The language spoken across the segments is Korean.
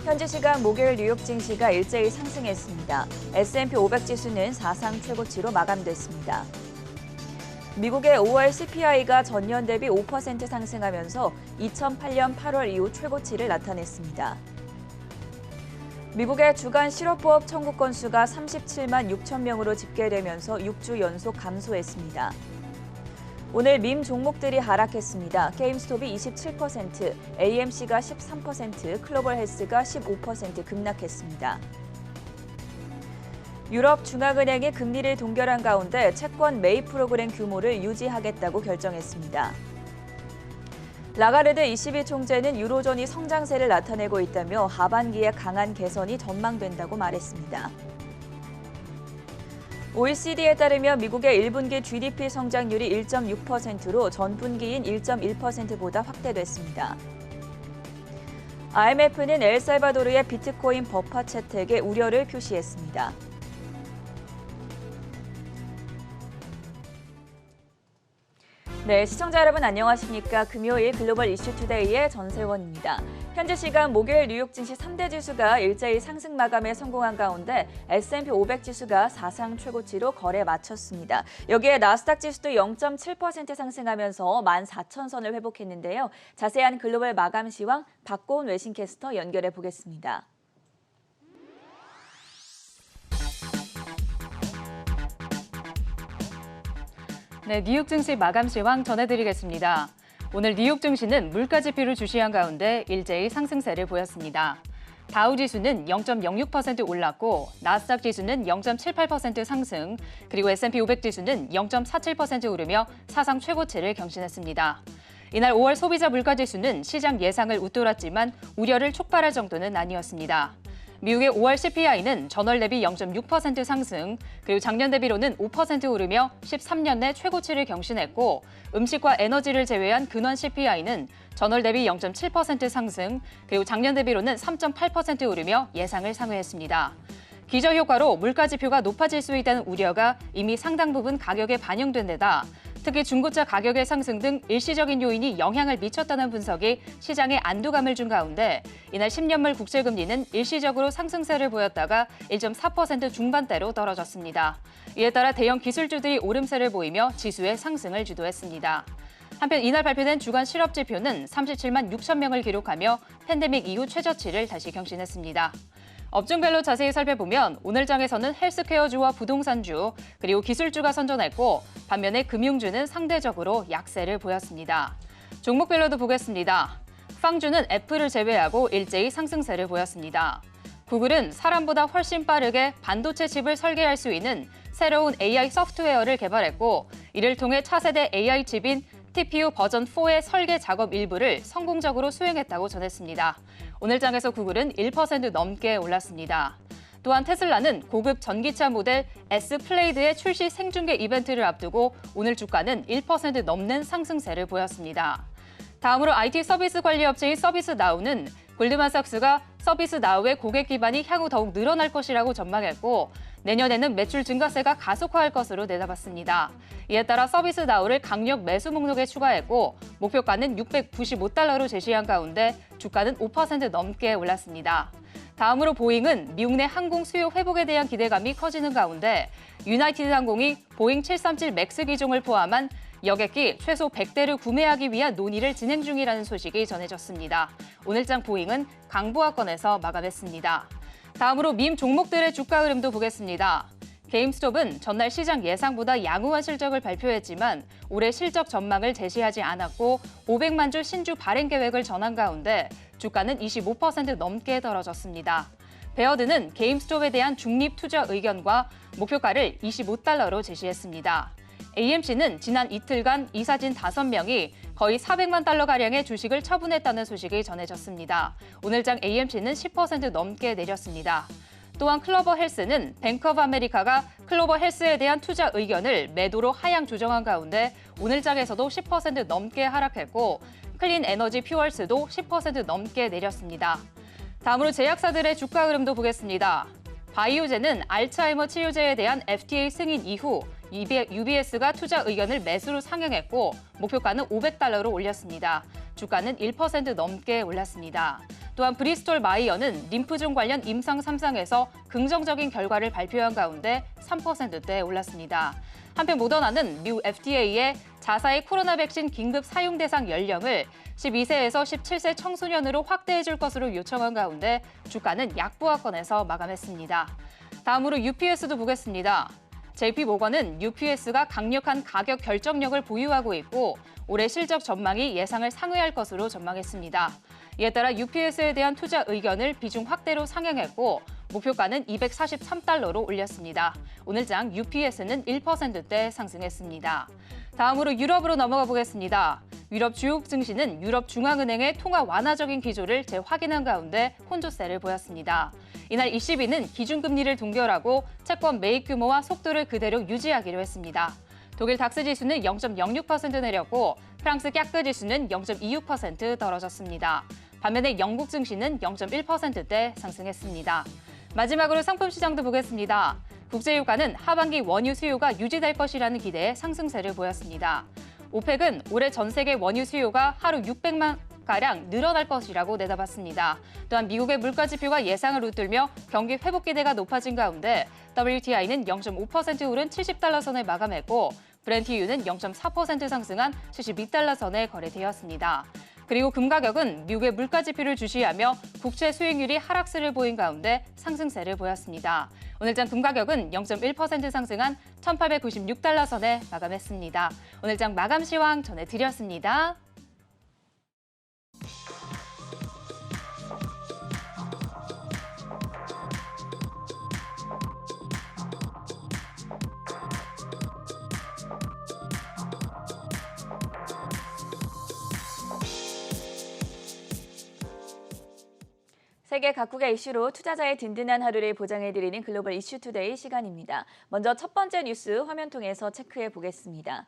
현지 시간 목요일 뉴욕 증시가 일제히 상승했습니다. S&P 500 지수는 사상 최고치로 마감됐습니다. 미국의 5월 CPI가 전년 대비 5% 상승하면서 2008년 8월 이후 최고치를 나타냈습니다. 미국의 주간 실업부업 청구 건수가 37만 6천 명으로 집계되면서 6주 연속 감소했습니다. 오늘 밈 종목들이 하락했습니다. 게임스톱이 27%, AMC가 13%, 클로벌 헬스가 15% 급락했습니다. 유럽 중앙은행이 금리를 동결한 가운데 채권 매입 프로그램 규모를 유지하겠다고 결정했습니다. 라가르드 ECB 총재는 유로존이 성장세를 나타내고 있다며 하반기에 강한 개선이 전망된다고 말했습니다. OECD에 따르면 미국의 1분기 GDP 성장률이 1.6%로 전분기인 1.1%보다 확대됐습니다. IMF는 엘살바도르의 비트코인 법화 채택에 우려를 표시했습니다. 네, 시청자 여러분 안녕하십니까? 금요일 글로벌 이슈 투데이의 전세원입니다. 현지 시간 목요일 뉴욕 증시 3대 지수가 일제히 상승 마감에 성공한 가운데 S&P 500 지수가 사상 최고치로 거래 마쳤습니다. 여기에 나스닥 지수도 0.7% 상승하면서 14,000선을 회복했는데요. 자세한 글로벌 마감 시황 박고은 외신캐스터 연결해 보겠습니다. 네, 뉴욕 증시 마감 시황 전해드리겠습니다. 오늘 뉴욕 증시는 물가 지표를 주시한 가운데 일제히 상승세를 보였습니다. 다우 지수는 0.06% 올랐고 나스닥 지수는 0.78% 상승, 그리고 S&P 500 지수는 0.47% 오르며 사상 최고치를 경신했습니다. 이날 5월 소비자 물가 지수는 시장 예상을 웃돌았지만 우려를 촉발할 정도는 아니었습니다. 미국의 5월 CPI는 전월 대비 0.6% 상승, 그리고 작년 대비로는 5% 오르며 13년 내 최고치를 경신했고 음식과 에너지를 제외한 근원 CPI는 전월 대비 0.7% 상승, 그리고 작년 대비로는 3.8% 오르며 예상을 상회했습니다. 기저효과로 물가 지표가 높아질 수 있다는 우려가 이미 상당 부분 가격에 반영된 데다 특히 중고차 가격의 상승 등 일시적인 요인이 영향을 미쳤다는 분석이 시장에 안도감을 준 가운데 이날 10년물 국채금리는 일시적으로 상승세를 보였다가 1.4% 중반대로 떨어졌습니다. 이에 따라 대형 기술주들이 오름세를 보이며 지수의 상승을 주도했습니다. 한편 이날 발표된 주간 실업지표는 37만 6천 명을 기록하며 팬데믹 이후 최저치를 다시 경신했습니다. 업종별로 자세히 살펴보면 오늘 장에서는 헬스케어주와 부동산주, 그리고 기술주가 선전했고 반면에 금융주는 상대적으로 약세를 보였습니다. 종목별로도 보겠습니다. 빵주는 애플을 제외하고 일제히 상승세를 보였습니다. 구글은 사람보다 훨씬 빠르게 반도체 칩을 설계할 수 있는 새로운 AI 소프트웨어를 개발했고 이를 통해 차세대 AI 칩인 TPU 버전 4의 설계 작업 일부를 성공적으로 수행했다고 전했습니다. 오늘 장에서 구글은 1% 넘게 올랐습니다. 또한 테슬라는 고급 전기차 모델 S 플레이드의 출시 생중계 이벤트를 앞두고 오늘 주가는 1% 넘는 상승세를 보였습니다. 다음으로 IT 서비스 관리 업체인 서비스나우는 골드만삭스가 서비스나우의 고객 기반이 향후 더욱 늘어날 것이라고 전망했고 내년에는 매출 증가세가 가속화할 것으로 내다봤습니다. 이에 따라 서비스나우를 강력 매수 목록에 추가했고 목표가는 $695로 제시한 가운데 주가는 5% 넘게 올랐습니다. 다음으로 보잉은 미국 내 항공 수요 회복에 대한 기대감이 커지는 가운데 유나이티드 항공이 보잉 737 맥스 기종을 포함한 여객기 최소 100대를 구매하기 위한 논의를 진행 중이라는 소식이 전해졌습니다. 오늘장 보잉은 강보합권에서 마감했습니다. 다음으로 밈 종목들의 주가 흐름도 보겠습니다. 게임스톱은 전날 시장 예상보다 양호한 실적을 발표했지만 올해 실적 전망을 제시하지 않았고 500만 주 신주 발행 계획을 전한 가운데 주가는 25% 넘게 떨어졌습니다. 베어드는 게임스톱에 대한 중립 투자 의견과 목표가를 $25로 제시했습니다. AMC는 지난 이틀간 이사진 5명이 거의 $400만 가량의 주식을 처분했다는 소식이 전해졌습니다. 오늘장 AMC는 10% 넘게 내렸습니다. 또한 클로버 헬스는 뱅크 오브 아메리카가 클로버 헬스에 대한 투자 의견을 매도로 하향 조정한 가운데 오늘장에서도 10% 넘게 하락했고 클린 에너지 퓨얼스도 10% 넘게 내렸습니다. 다음으로 제약사들의 주가 흐름도 보겠습니다. 바이오젠은 알츠하이머 치료제에 대한 FDA 승인 이후 UBS가 투자 의견을 매수로 상향했고 목표가는 $500로 올렸습니다. 주가는 1% 넘게 올랐습니다. 또한 브리스톨 마이어는 림프종 관련 임상 3상에서 긍정적인 결과를 발표한 가운데 3%대 올랐습니다. 한편 모더나는 미 FDA에 자사의 코로나 백신 긴급 사용 대상 연령을 12세에서 17세 청소년으로 확대해줄 것으로 요청한 가운데 주가는 약보합권에서 마감했습니다. 다음으로 UPS도 보겠습니다. JP모건은 UPS가 강력한 가격 결정력을 보유하고 있고 올해 실적 전망이 예상을 상회할 것으로 전망했습니다. 이에 따라 UPS에 대한 투자 의견을 비중 확대로 상향했고 목표가는 243달러로 올렸습니다. 오늘 장 UPS는 1%대 상승했습니다. 다음으로 유럽으로 넘어가 보겠습니다. 유럽 주요 증시는 유럽중앙은행의 통화 완화적인 기조를 재확인한 가운데 혼조세를 보였습니다. 이날 ECB는 기준금리를 동결하고 채권 매입 규모와 속도를 그대로 유지하기로 했습니다. 독일 닥스 지수는 0.06% 내렸고 프랑스 깍그 지수는 0.26% 떨어졌습니다. 반면에 영국 증시는 0.1%대 상승했습니다. 마지막으로 상품 시장도 보겠습니다. 국제유가는 하반기 원유 수요가 유지될 것이라는 기대에 상승세를 보였습니다. 오펙은 올해 전 세계 원유 수요가 하루 600만 가량 늘어날 것이라고 내다봤습니다. 또한 미국의 물가 지표가 예상을 웃돌며 경기 회복 기대가 높아진 가운데 WTI는 0.5% 오른 70달러 선을 마감했고 브렌트유는 0.4% 상승한 72달러 선에 거래되었습니다. 그리고 금 가격은 미국의 물가 지표를 주시하며 국채 수익률이 하락세를 보인 가운데 상승세를 보였습니다. 오늘 장 금 가격은 0.1% 상승한 1,896달러 선에 마감했습니다. 오늘 장 마감 시황 전해드렸습니다. 세계 각국의 이슈로 투자자의 든든한 하루를 보장해드리는 글로벌 이슈 투데이 시간입니다. 먼저 첫 번째 뉴스 화면 통해서 체크해 보겠습니다.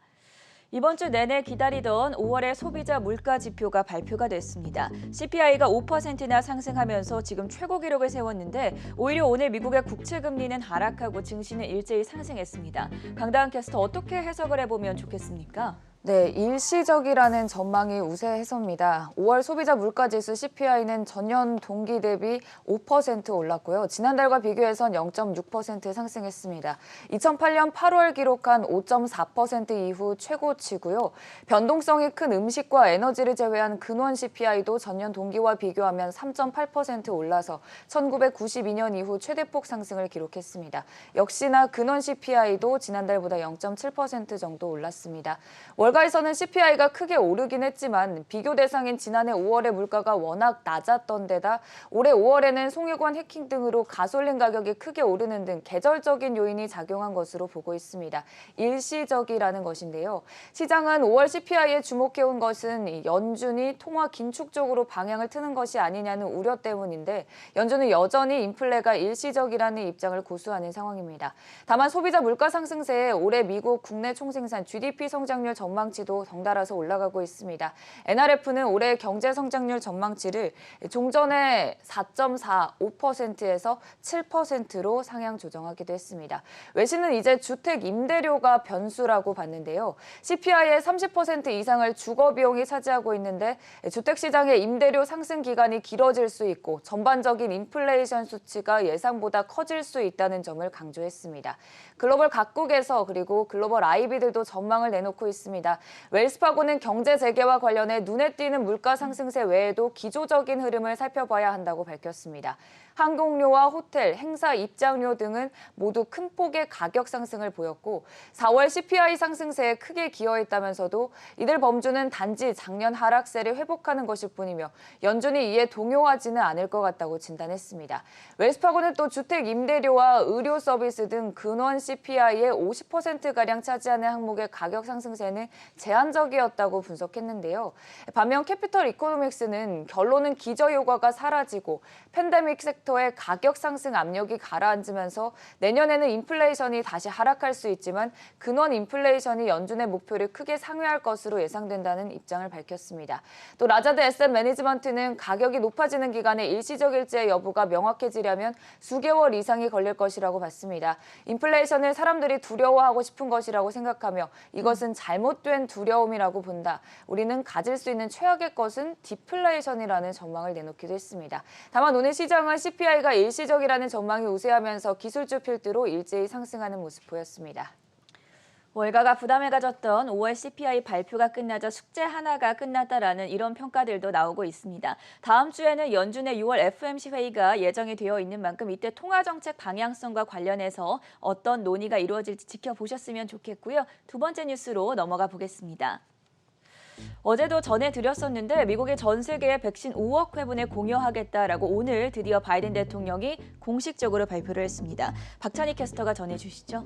이번 주 내내 기다리던 5월의 소비자 물가 지표가 발표가 됐습니다. CPI가 5%나 상승하면서 지금 최고 기록을 세웠는데 오히려 오늘 미국의 국채 금리는 하락하고 증시는 일제히 상승했습니다. 강다은 캐스터 어떻게 해석을 해보면 좋겠습니까? 네, 일시적이라는 전망이 우세해서입니다. 5월 소비자 물가지수 CPI는 전년 동기 대비 5% 올랐고요. 지난달과 비교해선 0.6% 상승했습니다. 2008년 8월 기록한 5.4% 이후 최고치고요. 변동성이 큰 음식과 에너지를 제외한 근원 CPI도 전년 동기와 비교하면 3.8% 올라서 1992년 이후 최대폭 상승을 기록했습니다. 역시나 근원 CPI도 지난달보다 0.7% 정도 올랐습니다. 월가에서는 CPI가 크게 오르긴 했지만 비교 대상인 지난해 5월의 물가가 워낙 낮았던 데다 올해 5월에는 송유관 해킹 등으로 가솔린 가격이 크게 오르는 등 계절적인 요인이 작용한 것으로 보고 있습니다. 일시적이라는 것인데요. 시장은 5월 CPI에 주목해온 것은 연준이 통화 긴축 쪽으로 방향을 트는 것이 아니냐는 우려 때문인데 연준은 여전히 인플레가 일시적이라는 입장을 고수하는 상황입니다. 다만 소비자 물가 상승세에 올해 미국 국내 총생산 GDP 성장률 전망치도 덩달아서 올라가고 있습니다. NRF는 올해 경제 성장률 전망치를 종전에 4.45%에서 7%로 상향 조정하기도 했습니다. 외신은 이제 주택 임대료가 변수라고 봤는데요. CPI의 30% 이상을 주거 비용이 차지하고 있는데 주택시장의 임대료 상승 기간이 길어질 수 있고 전반적인 인플레이션 수치가 예상보다 커질 수 있다는 점을 강조했습니다. 글로벌 각국에서 그리고 글로벌 IB들도 전망을 내놓고 있습니다. 웰스파고는 경제 재개와 관련해 눈에 띄는 물가 상승세 외에도 기조적인 흐름을 살펴봐야 한다고 밝혔습니다. 항공료와 호텔, 행사 입장료 등은 모두 큰 폭의 가격 상승을 보였고 4월 CPI 상승세에 크게 기여했다면서도 이들 범주는 단지 작년 하락세를 회복하는 것일 뿐이며 연준이 이에 동요하지는 않을 것 같다고 진단했습니다. 웰스파고는 또 주택 임대료와 의료 서비스 등 근원 CPI의 50%가량 차지하는 항목의 가격 상승세는 제한적이었다고 분석했는데요. 반면 캐피털 이코노믹스는 결론은 기저효과가 사라지고 팬데믹 섹터의 가격 상승 압력이 가라앉으면서 내년에는 인플레이션이 다시 하락할 수 있지만 근원 인플레이션이 연준의 목표를 크게 상회할 것으로 예상된다는 입장을 밝혔습니다. 또 라자드 에셋 매니지먼트는 가격이 높아지는 기간에 일시적일지의 여부가 명확해지려면 수개월 이상이 걸릴 것이라고 봤습니다. 인플레이션을 사람들이 두려워하고 싶은 것이라고 생각하며 이것은 잘못 누락된 두려움이라고 본다. 우리는 가질 수 있는 최악의 것은 디플레이션이라는 전망을 내놓기도 했습니다. 다만 오늘 시장은 CPI가 일시적이라는 전망이 우세하면서 기술주 필두로 일제히 상승하는 모습 보였습니다. 월가가 부담을 가졌던 5월 CPI 발표가 끝나자 숙제 하나가 끝났다라는 이런 평가들도 나오고 있습니다. 다음 주에는 연준의 6월 FOMC 회의가 예정이 되어 있는 만큼 이때 통화정책 방향성과 관련해서 어떤 논의가 이루어질지 지켜보셨으면 좋겠고요. 두 번째 뉴스로 넘어가 보겠습니다. 어제도 전해드렸었는데 미국이 전 세계에 백신 5억 회분을 공여하겠다라고 오늘 드디어 바이든 대통령이 공식적으로 발표를 했습니다. 박찬희 캐스터가 전해주시죠.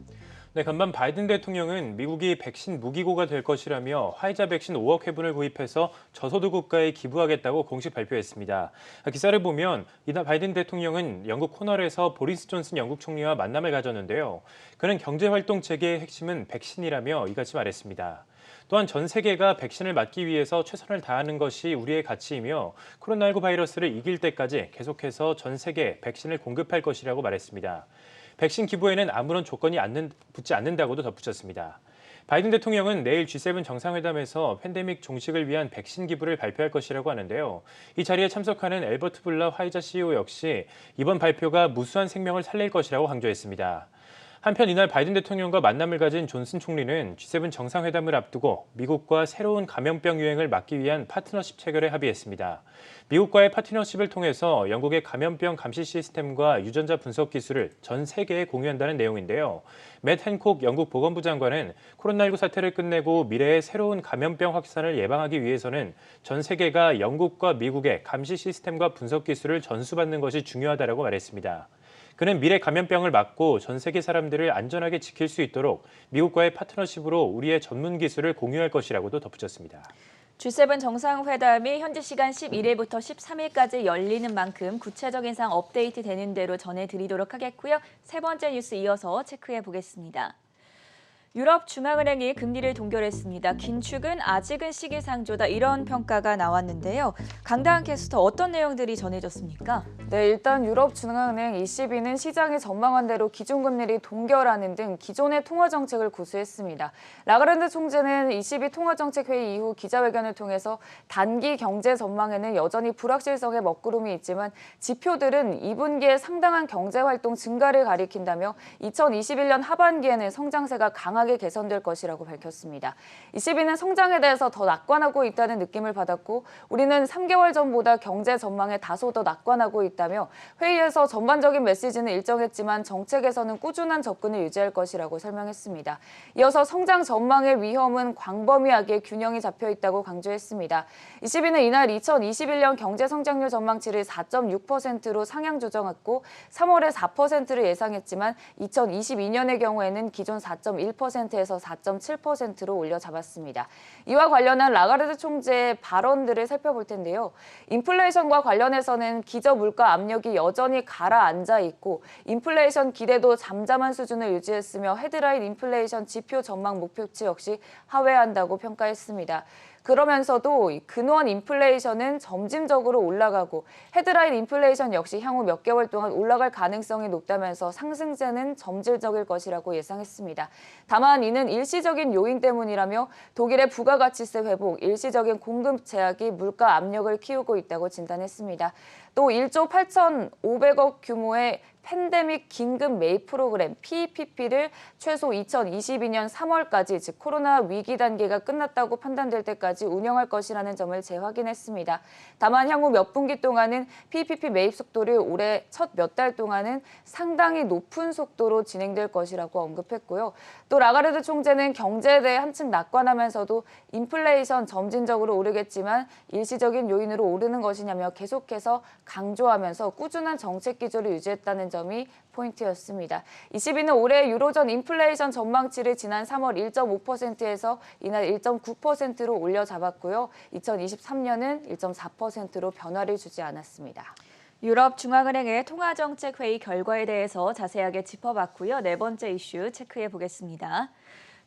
네, 간밤 바이든 대통령은 미국이 백신 무기고가 될 것이라며 화이자 백신 5억 회분을 구입해서 저소득 국가에 기부하겠다고 공식 발표했습니다. 기사를 보면 이날 바이든 대통령은 영국 코널에서 보리스 존슨 영국 총리와 만남을 가졌는데요. 그는 경제활동 재개의 핵심은 백신이라며 이같이 말했습니다. 또한 전 세계가 백신을 맞기 위해서 최선을 다하는 것이 우리의 가치이며 코로나19 바이러스를 이길 때까지 계속해서 전 세계에 백신을 공급할 것이라고 말했습니다. 백신 기부에는 아무런 조건이 붙지 않는다고도 덧붙였습니다. 바이든 대통령은 내일 G7 정상회담에서 팬데믹 종식을 위한 백신 기부를 발표할 것이라고 하는데요. 이 자리에 참석하는 엘버트 불라 화이자 CEO 역시 이번 발표가 무수한 생명을 살릴 것이라고 강조했습니다. 한편 이날 바이든 대통령과 만남을 가진 존슨 총리는 G7 정상회담을 앞두고 미국과 새로운 감염병 유행을 막기 위한 파트너십 체결에 합의했습니다. 미국과의 파트너십을 통해서 영국의 감염병 감시 시스템과 유전자 분석 기술을 전 세계에 공유한다는 내용인데요. 맷 핸콕 영국 보건부 장관은 코로나19 사태를 끝내고 미래의 새로운 감염병 확산을 예방하기 위해서는 전 세계가 영국과 미국의 감시 시스템과 분석 기술을 전수받는 것이 중요하다고 말했습니다. 그는 미래 감염병을 막고 전 세계 사람들을 안전하게 지킬 수 있도록 미국과의 파트너십으로 우리의 전문 기술을 공유할 것이라고도 덧붙였습니다. G7 정상회담이 현지 시간 11일부터 13일까지 열리는 만큼 구체적인 사항 업데이트 되는 대로 전해드리도록 하겠고요. 세 번째 뉴스 이어서 체크해 보겠습니다. 유럽 중앙은행이 금리를 동결했습니다. 긴축은 아직은 시기상조다 이런 평가가 나왔는데요. 강다은 캐스터 어떤 내용들이 전해졌습니까? 네, 일단 유럽 중앙은행 ECB는 시장이 전망한 대로 기준금리를 동결하는 등 기존의 통화정책을 고수했습니다. 라가르드 총재는 ECB 통화정책회의 이후 기자회견을 통해서 단기 경제 전망에는 여전히 불확실성의 먹구름이 있지만 지표들은 2분기에 상당한 경제활동 증가를 가리킨다며 2021년 하반기에는 성장세가 강하게 개선될 것이라고 밝혔습니다. ECB는 성장에 대해서 더 낙관하고 있다는 느낌을 받았고 우리는 3개월 전보다 경제 전망에 다소 더 낙관하고 있다며 회의에서 전반적인 메시지는 일정했지만 정책에서는 꾸준한 접근을 유지할 것이라고 설명했습니다. 이어서 성장 전망의 위험은 광범위하게 균형이 잡혀 있다고 강조했습니다. ECB는 이날 2021년 경제 성장률 전망치를 4.6%로 상향 조정했고 3월에 4%를 예상했지만 2022년의 경우에는 기존 4.1%에서 4.7%로 올려 잡았습니다. 이와 관련한 라가르드 총재의 발언들을 살펴볼 텐데요. 인플레이션과 관련해서는 기저 물가 압력이 여전히 가라앉아 있고 인플레이션 기대도 잠잠한 수준을 유지했으며 헤드라인 인플레이션 지표 전망 목표치 역시 하회한다고 평가했습니다. 그러면서도 근원 인플레이션은 점진적으로 올라가고 헤드라인 인플레이션 역시 향후 몇 개월 동안 올라갈 가능성이 높다면서 상승세는 점진적일 것이라고 예상했습니다. 다만 이는 일시적인 요인 때문이라며 독일의 부가가치세 회복, 일시적인 공급 제약이 물가 압력을 키우고 있다고 진단했습니다. 또 1조 8,500억 규모의 팬데믹 긴급 매입 프로그램 PPP를 최소 2022년 3월까지 즉 코로나 위기 단계가 끝났다고 판단될 때까지 운영할 것이라는 점을 재확인했습니다. 다만 향후 몇 분기 동안은 PPP 매입 속도를 올해 첫 몇 달 동안은 상당히 높은 속도로 진행될 것이라고 언급했고요. 또 라가르드 총재는 경제에 대해 한층 낙관하면서도 인플레이션 점진적으로 오르겠지만 일시적인 요인으로 오르는 것이냐며 계속해서 강조하면서 꾸준한 정책 기조를 유지했다는 점이 포인트였습니다. ECB는 올해 유로존 인플레이션 전망치를 지난 3월 1.5%에서 이날 1.9%로 올려 잡았고요. 2023년은 1.4%로 변화를 주지 않았습니다. 유럽 중앙은행의 통화정책 회의 결과에 대해서 자세하게 짚어봤고요. 네 번째 이슈 체크해 보겠습니다.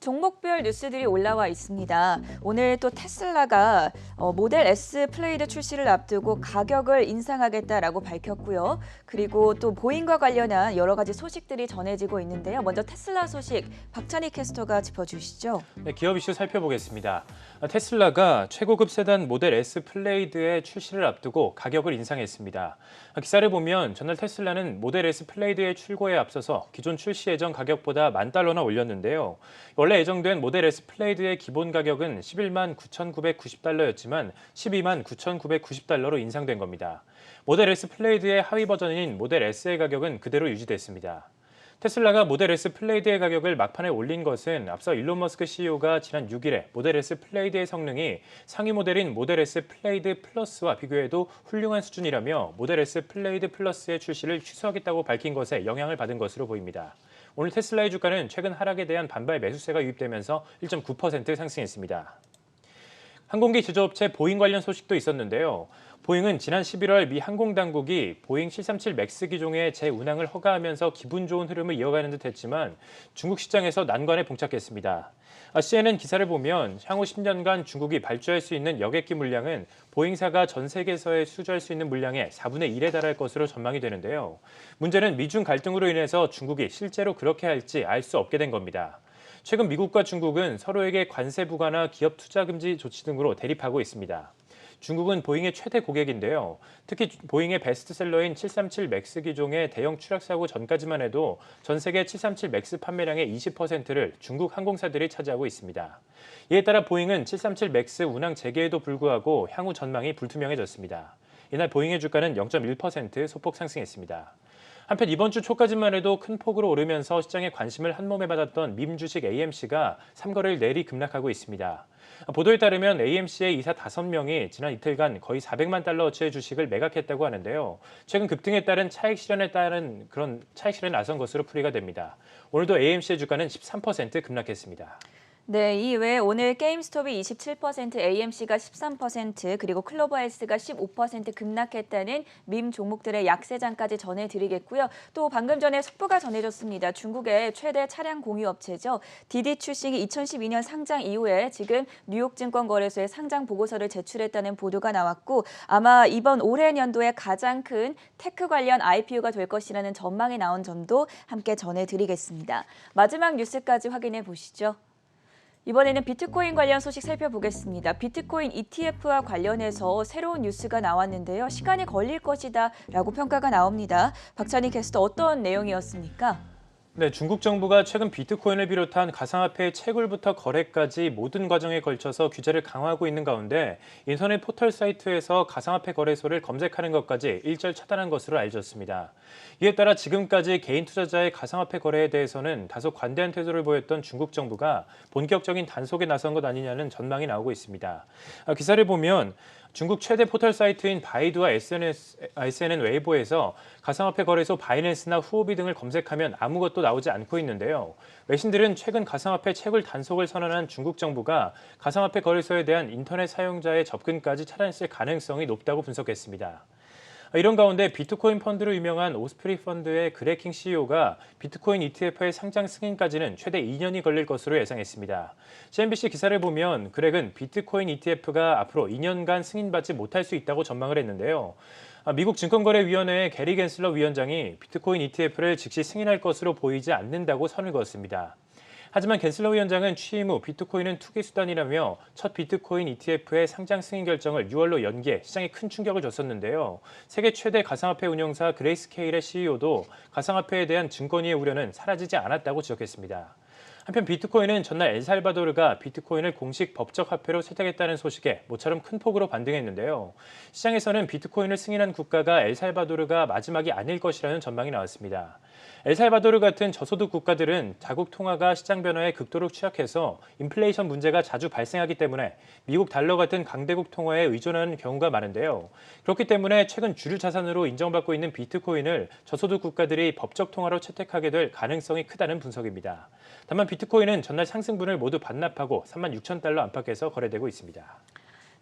종목별 뉴스들이 올라와 있습니다. 오늘 또 테슬라가 모델 S 플레이드 출시를 앞두고 가격을 인상하겠다라고 밝혔고요. 그리고 또 보잉과 관련한 여러 가지 소식들이 전해지고 있는데요. 먼저 테슬라 소식 박찬희 캐스터가 짚어주시죠. 네, 기업 이슈 살펴보겠습니다. 테슬라가 최고급 세단 모델 S 플레이드의 출시를 앞두고 가격을 인상했습니다. 기사를 보면 전날 테슬라는 모델 S 플레이드의 출고에 앞서서 기존 출시 예정 가격보다 $10,000나 올렸는데요. 원래 예정된 모델 S 플레이드의 기본 가격은 $11만 9,990였지만 $12만 9,990로 인상된 겁니다. 모델 S 플레이드의 하위 버전인 모델 S의 가격은 그대로 유지됐습니다. 테슬라가 모델 S 플레이드의 가격을 막판에 올린 것은 앞서 일론 머스크 CEO가 지난 6일에 모델 S 플레이드의 성능이 상위 모델인 모델 S 플레이드 플러스와 비교해도 훌륭한 수준이라며 모델 S 플레이드 플러스의 출시를 취소하겠다고 밝힌 것에 영향을 받은 것으로 보입니다. 오늘 테슬라의 주가는 최근 하락에 대한 반발 매수세가 유입되면서 1.9% 상승했습니다. 항공기 제조업체 보잉 관련 소식도 있었는데요. 보잉은 지난 11월 미 항공당국이 보잉 737 맥스 기종의 재운항을 허가하면서 기분 좋은 흐름을 이어가는 듯 했지만 중국 시장에서 난관에 봉착했습니다. CNN 기사를 보면 향후 10년간 중국이 발주할 수 있는 여객기 물량은 보잉사가 전 세계에서의 수주할 수 있는 물량의 4분의 1에 달할 것으로 전망이 되는데요. 문제는 미중 갈등으로 인해서 중국이 실제로 그렇게 할지 알 수 없게 된 겁니다. 최근 미국과 중국은 서로에게 관세 부과나 기업 투자 금지 조치 등으로 대립하고 있습니다. 중국은 보잉의 최대 고객인데요. 특히 보잉의 베스트셀러인 737 맥스 기종의 대형 추락 사고 전까지만 해도 전 세계 737 맥스 판매량의 20%를 중국 항공사들이 차지하고 있습니다. 이에 따라 보잉은 737 맥스 운항 재개에도 불구하고 향후 전망이 불투명해졌습니다. 이날 보잉의 주가는 0.1% 소폭 상승했습니다. 한편 이번 주 초까지만 해도 큰 폭으로 오르면서 시장의 관심을 한몸에 받았던 밈 주식 AMC가 3거래일 내리 급락하고 있습니다. 보도에 따르면 AMC의 이사 5명이 지난 이틀간 거의 $400만 어치의 주식을 매각했다고 하는데요. 최근 급등에 따른 차익 실현에 나선 것으로 풀이가 됩니다. 오늘도 AMC의 주가는 13% 급락했습니다. 네, 이외에 오늘 게임스톱이 27%, AMC가 13%, 그리고 클로버헬스가 15% 급락했다는 밈 종목들의 약세장까지 전해드리겠고요. 또 방금 전에 속보가 전해졌습니다. 중국의 최대 차량 공유 업체죠. 디디 출싱이 2012년 상장 이후에 지금 뉴욕증권거래소에 상장 보고서를 제출했다는 보도가 나왔고 아마 이번 올해 연도에 가장 큰 테크 관련 IPO가 될 것이라는 전망이 나온 점도 함께 전해드리겠습니다. 마지막 뉴스까지 확인해 보시죠. 이번에는 비트코인 관련 소식 살펴보겠습니다. 비트코인 ETF와 관련해서 새로운 뉴스가 나왔는데요. 시간이 걸릴 것이다 라고 평가가 나옵니다. 박찬희 캐스터 어떤 내용이었습니까? 네, 중국 정부가 최근 비트코인을 비롯한 가상화폐의 채굴부터 거래까지 모든 과정에 걸쳐서 규제를 강화하고 있는 가운데 인터넷 포털 사이트에서 가상화폐 거래소를 검색하는 것까지 일절 차단한 것으로 알려졌습니다. 이에 따라 지금까지 개인 투자자의 가상화폐 거래에 대해서는 다소 관대한 태도를 보였던 중국 정부가 본격적인 단속에 나선 것 아니냐는 전망이 나오고 있습니다. 기사를 보면 중국 최대 포털 사이트인 바이두와 SNN 웨이보에서 가상화폐 거래소 바이낸스나 후오비 등을 검색하면 아무것도 나오지 않고 있는데요. 외신들은 최근 가상화폐 채굴 단속을 선언한 중국 정부가 가상화폐 거래소에 대한 인터넷 사용자의 접근까지 차단했을 가능성이 높다고 분석했습니다. 이런 가운데 비트코인 펀드로 유명한 오스프리 펀드의 그레킹 CEO가 비트코인 ETF의 상장 승인까지는 최대 2년이 걸릴 것으로 예상했습니다. CNBC 기사를 보면 그렉은 비트코인 ETF가 앞으로 2년간 승인받지 못할 수 있다고 전망을 했는데요. 미국 증권거래위원회의 게리 겐슬러 위원장이 비트코인 ETF를 즉시 승인할 것으로 보이지 않는다고 선을 그었습니다. 하지만 겐슬러 위원장은 취임 후 비트코인은 투기 수단이라며 첫 비트코인 ETF의 상장 승인 결정을 6월로 연기해 시장에 큰 충격을 줬었는데요. 세계 최대 가상화폐 운용사 그레이스케일의 CEO도 가상화폐에 대한 증권위의 우려는 사라지지 않았다고 지적했습니다. 한편 비트코인은 전날 엘살바도르가 비트코인을 공식 법적 화폐로 채택했다는 소식에 모처럼 큰 폭으로 반등했는데요. 시장에서는 비트코인을 승인한 국가가 엘살바도르가 마지막이 아닐 것이라는 전망이 나왔습니다. 엘살바도르 같은 저소득 국가들은 자국 통화가 시장 변화에 극도로 취약해서 인플레이션 문제가 자주 발생하기 때문에 미국 달러 같은 강대국 통화에 의존하는 경우가 많은데요. 그렇기 때문에 최근 주류 자산으로 인정받고 있는 비트코인을 저소득 국가들이 법적 통화로 채택하게 될 가능성이 크다는 분석입니다. 다만 비트코인은 전날 상승분을 모두 반납하고 36,000달러 안팎에서 거래되고 있습니다.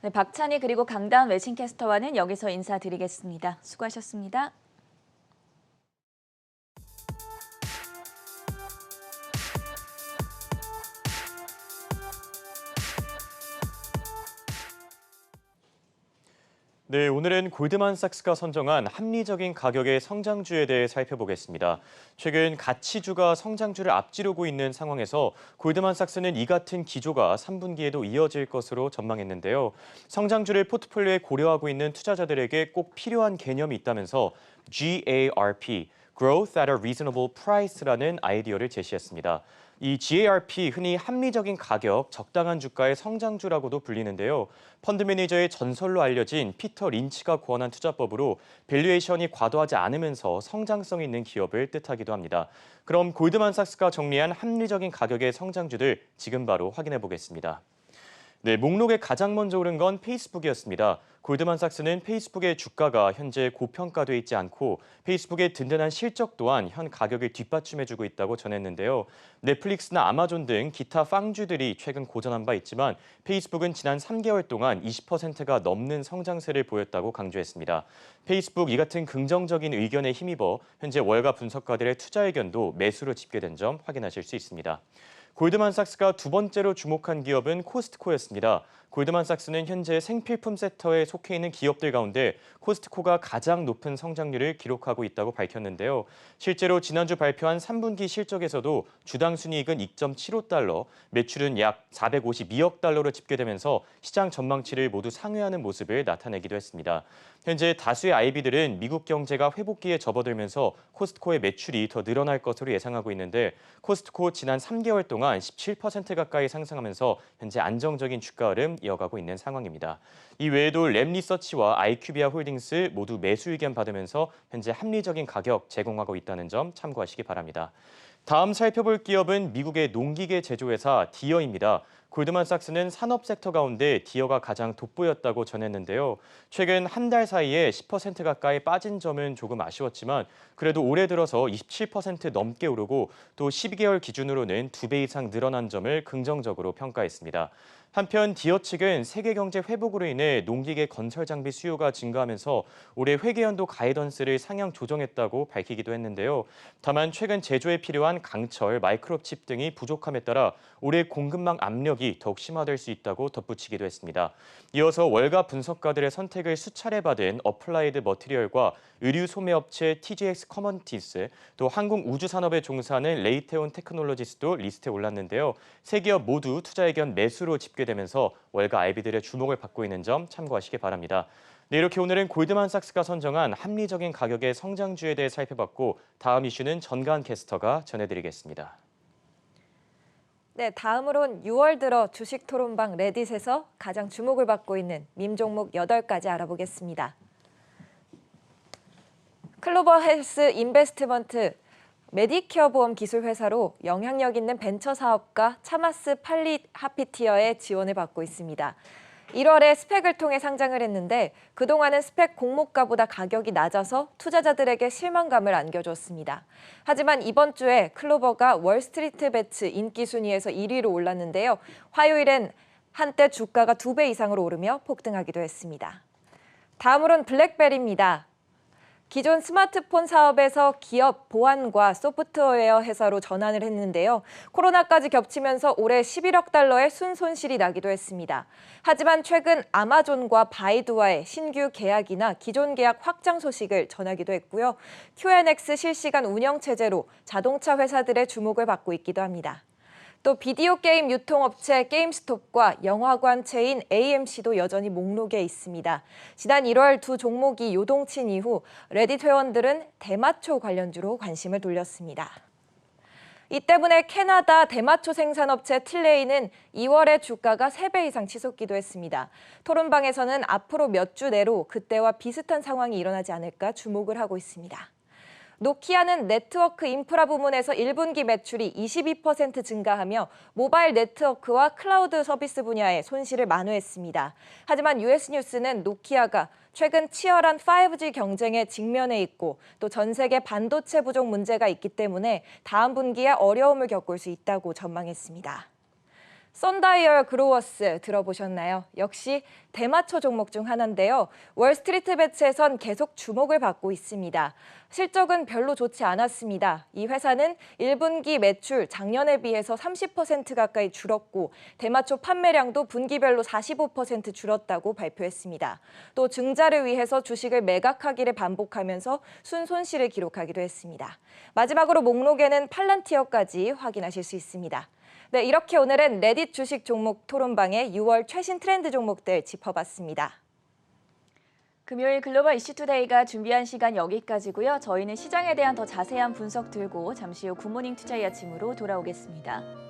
네, 박찬희 그리고 강다운 외신캐스터와는 여기서 인사드리겠습니다. 수고하셨습니다. 네, 오늘은 골드만삭스가 선정한 합리적인 가격의 성장주에 대해 살펴보겠습니다. 최근 가치주가 성장주를 앞지르고 있는 상황에서 골드만삭스는 이 같은 기조가 3분기에도 이어질 것으로 전망했는데요. 성장주를 포트폴리오에 고려하고 있는 투자자들에게 꼭 필요한 개념이 있다면서 GARP, Growth at a Reasonable Price라는 아이디어를 제시했습니다. 이 GARP, 흔히 합리적인 가격, 적당한 주가의 성장주라고도 불리는데요. 펀드 매니저의 전설로 알려진 피터 린치가 고안한 투자법으로 밸류에이션이 과도하지 않으면서 성장성 있는 기업을 뜻하기도 합니다. 그럼 골드만삭스가 정리한 합리적인 가격의 성장주들 지금 바로 확인해 보겠습니다. 네, 목록에 가장 먼저 오른 건 페이스북이었습니다. 골드만삭스는 페이스북의 주가가 현재 고평가돼 있지 않고 페이스북의 든든한 실적 또한 현 가격을 뒷받침해주고 있다고 전했는데요. 넷플릭스나 아마존 등 기타 팡주들이 최근 고전한 바 있지만 페이스북은 지난 3개월 동안 20%가 넘는 성장세를 보였다고 강조했습니다. 페이스북 이 같은 긍정적인 의견에 힘입어 현재 월가 분석가들의 투자 의견도 매수로 집계된 점 확인하실 수 있습니다. 골드만삭스가 두 번째로 주목한 기업은 코스트코였습니다. 골드만삭스는 현재 생필품 섹터에 속해 있는 기업들 가운데 코스트코가 가장 높은 성장률을 기록하고 있다고 밝혔는데요. 실제로 지난주 발표한 3분기 실적에서도 주당 순이익은 2.75달러, 매출은 약 452억 달러로 집계되면서 시장 전망치를 모두 상회하는 모습을 나타내기도 했습니다. 현재 다수의 IB들은 미국 경제가 회복기에 접어들면서 코스트코의 매출이 더 늘어날 것으로 예상하고 있는데 코스트코 지난 3개월 동안 17% 가까이 상승하면서 현재 안정적인 주가 흐름 이어가고 있는 상황입니다. 이 외에도 램리서치와 IQVIA 홀딩스 모두 매수 의견 받으면서 현재 합리적인 가격 제공하고 있다는 점 참고하시기 바랍니다. 다음 살펴볼 기업은 미국의 농기계 제조회사 디어입니다. 골드만삭스는 산업 섹터 가운데 디어가 가장 돋보였다고 전했는데요. 최근 한 달 사이에 10% 가까이 빠진 점은 조금 아쉬웠지만 그래도 올해 들어서 27% 넘게 오르고 또 12개월 기준으로는 2배 이상 늘어난 점을 긍정적으로 평가했습니다. 한편 디어 측은 세계 경제 회복으로 인해 농기계 건설 장비 수요가 증가하면서 올해 회계연도 가이던스를 상향 조정했다고 밝히기도 했는데요. 다만 최근 제조에 필요한 강철, 마이크로칩 등이 부족함에 따라 올해 공급망 압력이 더욱 심화될 수 있다고 덧붙이기도 했습니다. 이어서 월가 분석가들의 선택을 수차례 받은 어플라이드 머티리얼과 의류 소매업체 TGX 커머니티스, 또 항공우주산업에 종사하는 레이테온 테크놀로지스도 리스트에 올랐는데요. 세 기업 모두 투자 의견 매수로 집계되면서 월가 IB들의 주목을 받고 있는 점 참고하시기 바랍니다. 네, 이렇게 오늘은 골드만삭스가 선정한 합리적인 가격의 성장주에 대해 살펴봤고 다음 이슈는 전가한 캐스터가 전해드리겠습니다. 네, 다음으론 6월 들어 주식 토론방 레딧에서 가장 주목을 받고 있는 밈 종목 8가지 알아보겠습니다. 클로버 헬스 인베스트먼트 메디케어 보험 기술 회사로 영향력 있는 벤처 사업가 차마스 팔리하피티어의 지원을 받고 있습니다. 1월에 스펙을 통해 상장을 했는데 그동안은 스펙 공모가보다 가격이 낮아서 투자자들에게 실망감을 안겨줬습니다. 하지만 이번 주에 클로버가 월스트리트 배츠 인기 순위에서 1위로 올랐는데요. 화요일엔 한때 주가가 2배 이상으로 오르며 폭등하기도 했습니다. 다음으론 블랙베리입니다. 기존 스마트폰 사업에서 기업 보안과 소프트웨어 회사로 전환을 했는데요. 코로나까지 겹치면서 올해 11억 달러의 순손실이 나기도 했습니다. 하지만 최근 아마존과 바이두와의 신규 계약이나 기존 계약 확장 소식을 전하기도 했고요. QNX 실시간 운영 체제로 자동차 회사들의 주목을 받고 있기도 합니다. 또 비디오 게임 유통업체 게임스톱과 영화관 체인 AMC도 여전히 목록에 있습니다. 지난 1월 두 종목이 요동친 이후 레딧 회원들은 대마초 관련주로 관심을 돌렸습니다. 이 때문에 캐나다 대마초 생산업체 틸레이는 2월에 주가가 3배 이상 치솟기도 했습니다. 토론방에서는 앞으로 몇 주 내로 그때와 비슷한 상황이 일어나지 않을까 주목을 하고 있습니다. 노키아는 네트워크 인프라 부문에서 1분기 매출이 22% 증가하며 모바일 네트워크와 클라우드 서비스 분야의 손실을 만회했습니다. 하지만 US 뉴스는 노키아가 최근 치열한 5G 경쟁에 직면해 있고 또 전 세계 반도체 부족 문제가 있기 때문에 다음 분기에 어려움을 겪을 수 있다고 전망했습니다. 썬다이얼 그로워스 들어보셨나요? 역시 대마초 종목 중 하나인데요. 월스트리트 배츠에선 계속 주목을 받고 있습니다. 실적은 별로 좋지 않았습니다. 이 회사는 1분기 매출 작년에 비해서 30% 가까이 줄었고 대마초 판매량도 분기별로 45% 줄었다고 발표했습니다. 또 증자를 위해서 주식을 매각하기를 반복하면서 순손실을 기록하기도 했습니다. 마지막으로 목록에는 팔란티어까지 확인하실 수 있습니다. 네, 이렇게 오늘은 레딧 주식 종목 토론방의 6월 최신 트렌드 종목들 짚어봤습니다. 금요일 글로벌 이슈투데이가 준비한 시간 여기까지고요. 저희는 시장에 대한 더 자세한 분석 들고 잠시 후 굿모닝 투자의 아침으로 돌아오겠습니다.